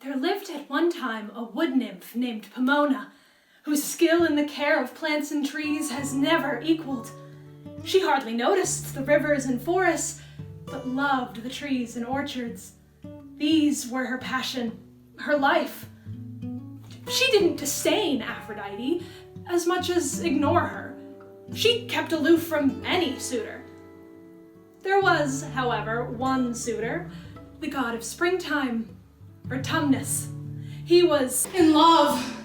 There lived at one time a wood nymph named Pomona, whose skill in the care of plants and trees has never equaled. She hardly noticed the rivers and forests, but loved the trees and orchards. These were her passion, her life. She didn't disdain Aphrodite as much as ignore her. She kept aloof from any suitor. There was, however, one suitor, the god of springtime, Vertumnus. He was in love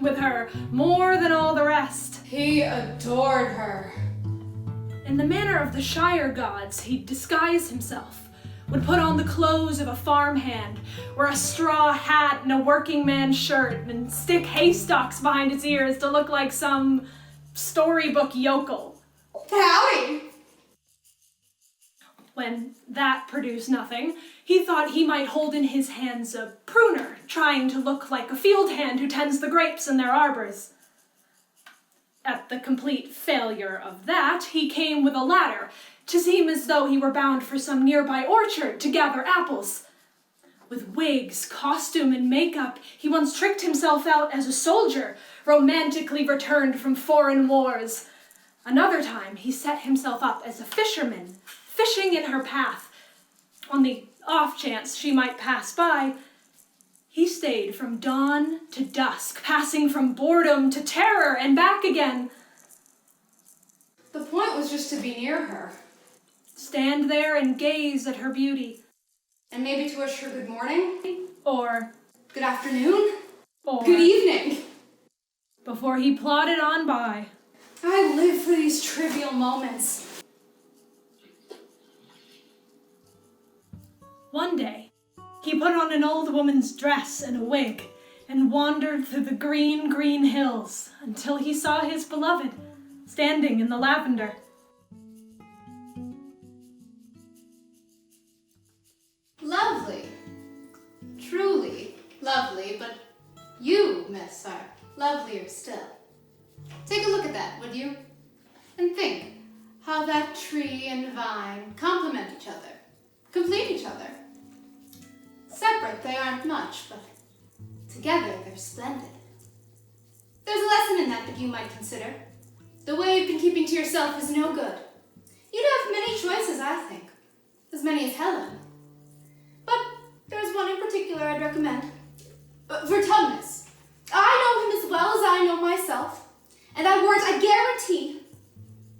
with her more than all the rest. He adored her. In the manner of the Shire gods, he'd disguise himself, would put on the clothes of a farmhand, wear a straw hat and a working man's shirt, and stick haystacks behind his ears to look like some storybook yokel. Howdy! When that produced nothing, he thought he might hold in his hands a pruner, trying to look like a field hand who tends the grapes in their arbors. At the complete failure of that, he came with a ladder, to seem as though he were bound for some nearby orchard to gather apples. With wigs, costume, and makeup, he once tricked himself out as a soldier, romantically returned from foreign wars. Another time, he set himself up as a fisherman, fishing in her path. On the off chance she might pass by, he stayed from dawn to dusk, passing from boredom to terror and back again. The point was just to be near her. Stand there and gaze at her beauty. And maybe to wish her good morning. Or good afternoon. Or good evening. Before he plodded on by. I live for these trivial moments. One day, he put on an old woman's dress and a wig and wandered through the green, green hills until he saw his beloved standing in the lavender. Lovely. Truly lovely, but you, miss, are lovelier still. Take a look at that, would you? And think how that tree and vine complement each other, complete each other. Separate, they aren't much, but together they're splendid. There's a lesson in that you might consider. The way you've been keeping to yourself is no good. You'd have many choices, I think. As many as Helen. But there's one in particular I'd recommend. Vertumnus. I know him as well as I know myself, and I guarantee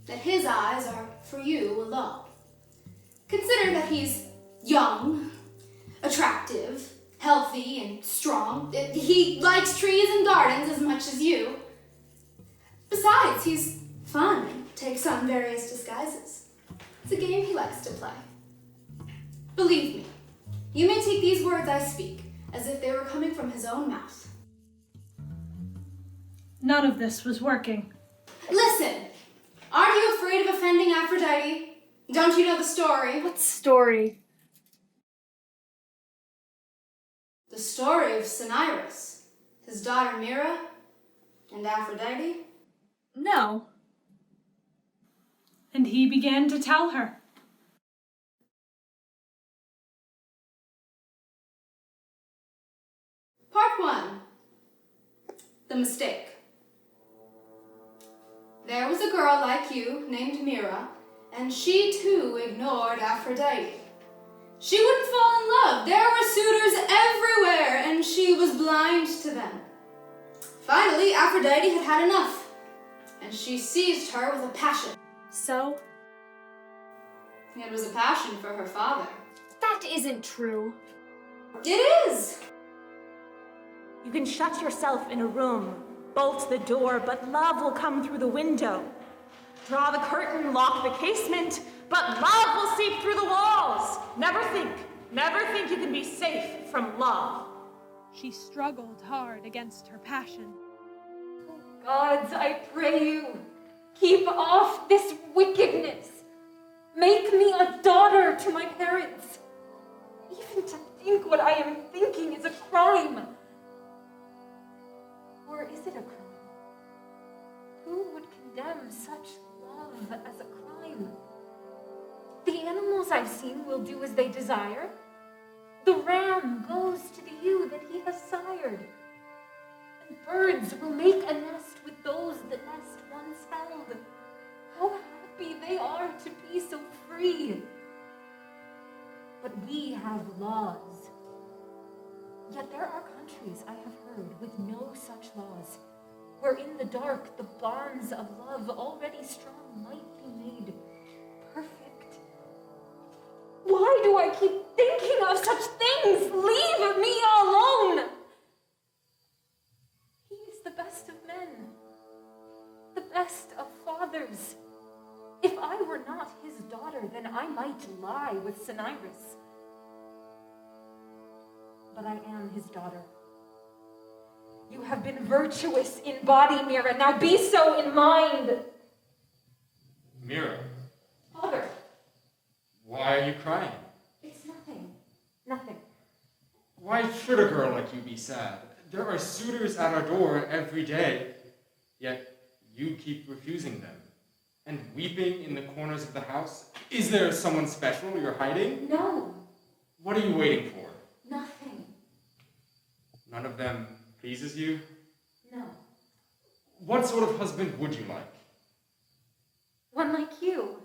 that his eyes are for you alone. Consider that he's young, attractive, healthy, and strong. He likes trees and gardens as much as you. Besides, he's fun and takes on various disguises. It's a game he likes to play. Believe me, you may take these words I speak as if they were coming from his own mouth. None of this was working. Listen, aren't you afraid of offending Aphrodite? Don't you know the story? What story? The story of Cinyras, his daughter Mira, and Aphrodite. No. And he began to tell her. Part 1. The mistake. There was a girl like you named Mira, and she too ignored Aphrodite. She wouldn't fall in love. There were suitors everywhere, and she was blind to them. Finally, Aphrodite had had enough, and she seized her with a passion. So? It was a passion for her father. That isn't true. It is! You can shut yourself in a room, bolt the door, but love will come through the window. Draw the curtain, lock the casement, but love will seep through the walls. Never think you can be safe from love. She struggled hard against her passion. Gods, I pray you, keep off this wickedness. Make me a daughter to my parents. Even to think what I am thinking is a crime. Or is it a crime? Who would condemn such love as a crime? The animals I've seen will do as they desire. The ram goes to the ewe that he birds will make a nest with those the nest once held. How happy they are to be so free. But we have laws. Yet there are countries, I have heard, with no such laws, where in the dark the bonds of love already strong might be made perfect. Why do I keep thinking of such things? Leave me alone! He is the best of men, the best of fathers. If I were not his daughter, then I might lie with Cinyras. But I am his daughter. You have been virtuous in body, Mira. Now be so in mind. Mira, Father. why are you crying? It's nothing. Nothing. Why should a girl like you be sad? There are suitors at our door every day, yet you keep refusing them. And weeping in the corners of the house? Is there someone special you're hiding? No. What are you waiting for? Nothing. None of them pleases you? No. What sort of husband would you like? One like you.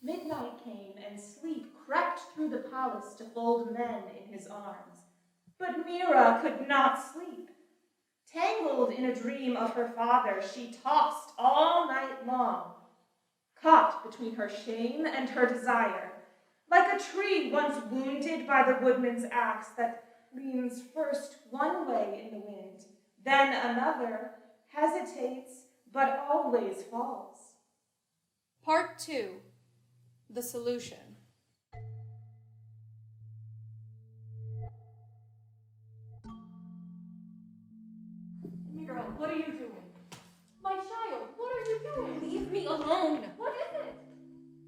Midnight came, and sleep crept through the palace to fold men in his arms. But Mira could not sleep. Tangled in a dream of her father, she tossed all night long, caught between her shame and her desire, like a tree once wounded by the woodman's axe that leans first one way in the wind, then another, hesitates, but always falls. Part 2. The Solution. Mira, what are you doing? My child, what are you doing? Leave me alone. What is it?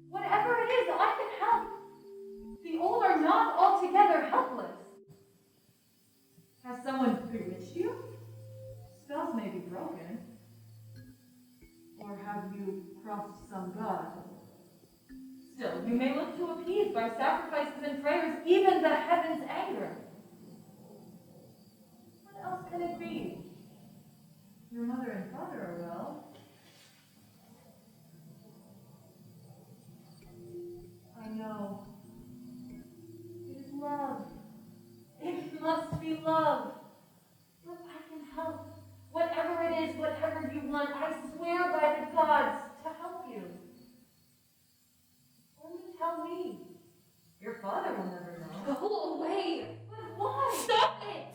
Whatever it is, I can help. The old are not altogether helpless. Has someone bewitched you? Spells may be broken. Or have you crossed some god? Still, you may look to appease by sacrifices and prayers even the heaven's anger. What else can it be? Your mother and father are well. I know. It is love. It must be love. But I can help. Whatever it is, whatever you want, I swear by the gods to help you. Only tell me. Your father will never know. Go away. But why? Stop it.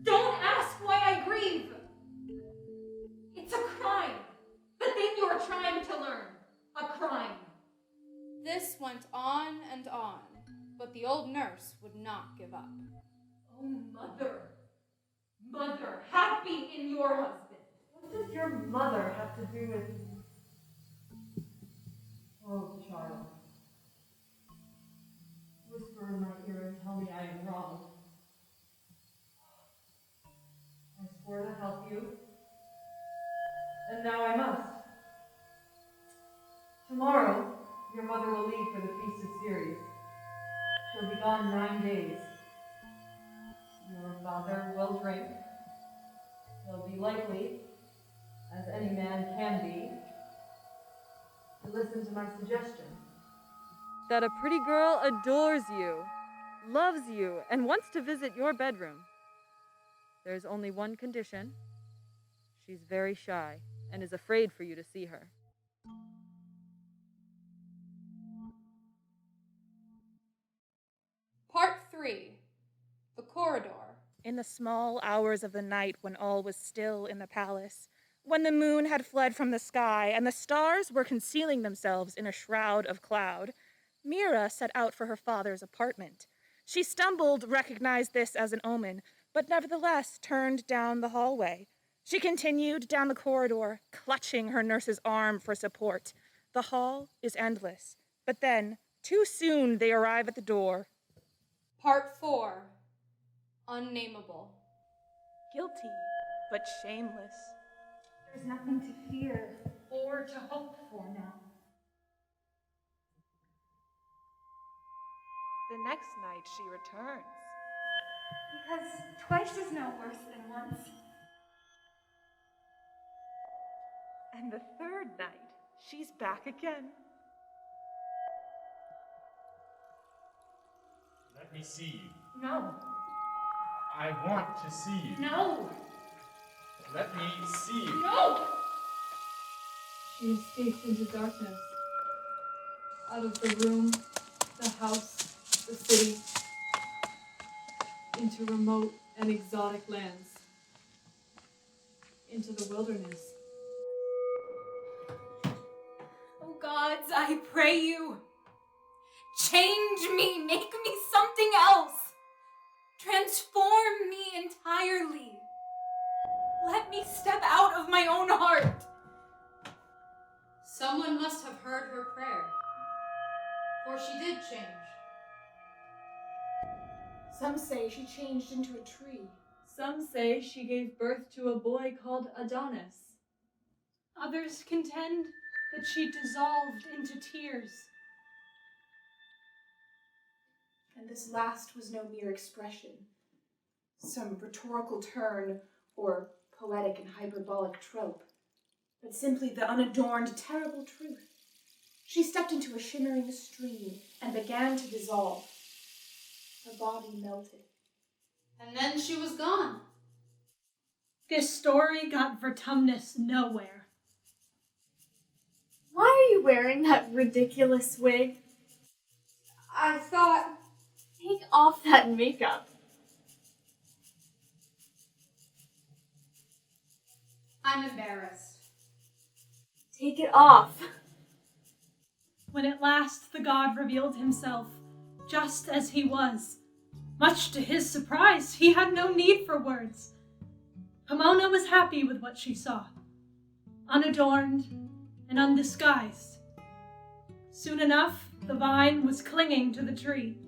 Don't ask why I grieve. It's a crime. The thing you are trying to learn. A crime. This went on and on, but the old nurse would not give up. Oh, mother. Mother, happy in your husband. What does your mother have to do with... Oh, child. Whisper in my ear and tell me I am wrong. I swore to help you, and now I must. Tomorrow, your mother will leave for the Feast of Ceres. She'll be gone 9 days. Your father will drink. He'll be likely, as any man can be, to listen to my suggestion. That a pretty girl adores you, loves you, and wants to visit your bedroom. There's only one condition. She's very shy and is afraid for you to see her. Part 3. The Corridor. In the small hours of the night when all was still in the palace, when the moon had fled from the sky and the stars were concealing themselves in a shroud of cloud, Mira set out for her father's apartment. She stumbled, recognized this as an omen, but nevertheless turned down the hallway. She continued down the corridor, clutching her nurse's arm for support. The hall is endless, but then, too soon, they arrive at the door. Part 4. Unnameable. Guilty, but shameless. There's nothing to fear or to hope for now. The next night she returns. Because twice is no worse than once. And the third night, she's back again. Let me see you. No. I want to see you. No. Let me see you. No! She escaped into darkness. Out of the room, the house, the city, into remote and exotic lands, into the wilderness. Oh gods, I pray you. Change me, make me something else. Transform me entirely. Let me step out of my own heart. Someone must have heard her prayer, for she did change. Some say she changed into a tree. Some say she gave birth to a boy called Adonis. Others contend that she dissolved into tears. And this last was no mere expression, some rhetorical turn or poetic and hyperbolic trope, but simply the unadorned, terrible truth. She stepped into a shimmering stream and began to dissolve. Her body melted. And then she was gone. This story got Vertumnus nowhere. Why are you wearing that ridiculous wig? I thought, take off that makeup. I'm embarrassed. Take it off. When at last the god revealed himself, just as he was, much to his surprise, he had no need for words. Pomona was happy with what she saw, unadorned and undisguised. Soon enough, the vine was clinging to the tree.